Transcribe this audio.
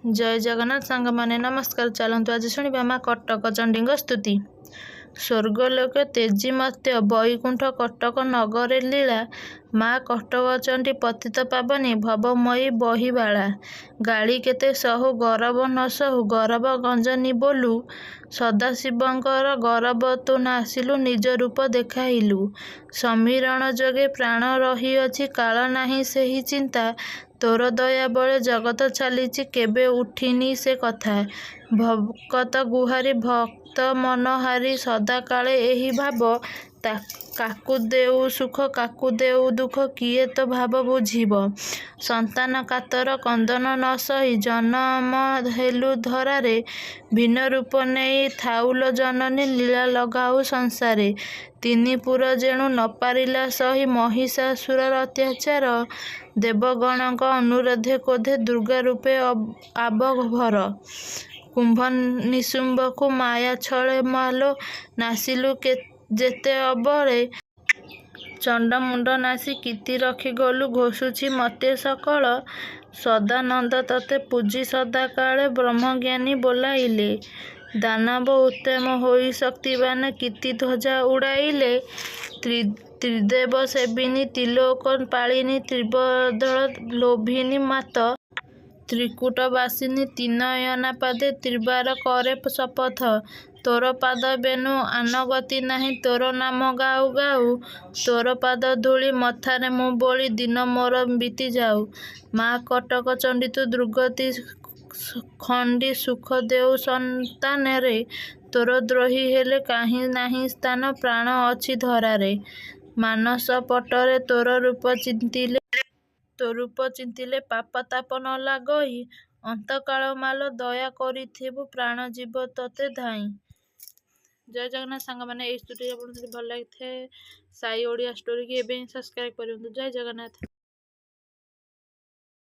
जय जगन्नाथ सांग माने नमस्कार। चलतु आज शुणा माँ कटक चंडी स्तुति। स्वर्गलोक तेजी मत्य बैकुंठ कटक नगरे लीला माँ कटक चंडी पतित पावनी भवमयी बहिबाला गाड़ी केते सहु गौरव न सहु गौरव गंजनी बोलू सदाशिवंकर गौरव तू नासिलु निज रूप देखाइलु समीरण जोगे प्राण रही अछि काल नाही सेही चिंता तोर दया बले जगत चलीची केबे उठिनी से कथा भक्त गुहारी भक्त मनहारी सदा काले एही भाव काकु देउ सुख काकु देउ दुख किए तो भाव बुझिब संतान कातर कंदन न सही जन्म हेलु धरारे भिन्न रूप नहीं थाउल जननी लीला लगाऊ संसारे तीन जेणु न पारिला सही महिषासुर अत्याचार देवगणक अनुरोधे कोधे दुर्गा रूपे आबभर कुंभ निशुंभ को माया छले मालो नासिलु जेते अबले चंड मुंड नासी कीर्ति रखी गलु घोषुची मते सकल सदानंद तते पूजी सदा काले ब्रह्मज्ञानी बोलाइले दानव उत्तम होई शक्तिवान कीर्ति ध्वजा उड़ाइले त्रिदेव सेविनी त्रिलोक पालिनी त्रिबदल लोभिनी मात त्रिकूटवासिनी तीनयना पादे त्रिबार करे शपथ तोर पाद बेनु आनगति नाही तोर नाम गाऊ गाऊ तोर पाद धूली मथारे मु बोली दिन मोर बीती जाऊ माँ कटक चंडी तू दुर्गति खंडी सुख देऊ संतान रे तोर द्रोही हेले कहीं नाही स्थान प्राण अछि धरारे मानस पटरे तोर रूप चिंतिले पाप ताप न लागई अंतकाल माल दया करिथिबु प्राण जीव तते धाई। जय जगन्नाथ सांग माने स्तुति आपन भल लगे साई ओडिया स्टोरी की एबे सब्सक्राइब करियंतु। जय जगन्नाथ।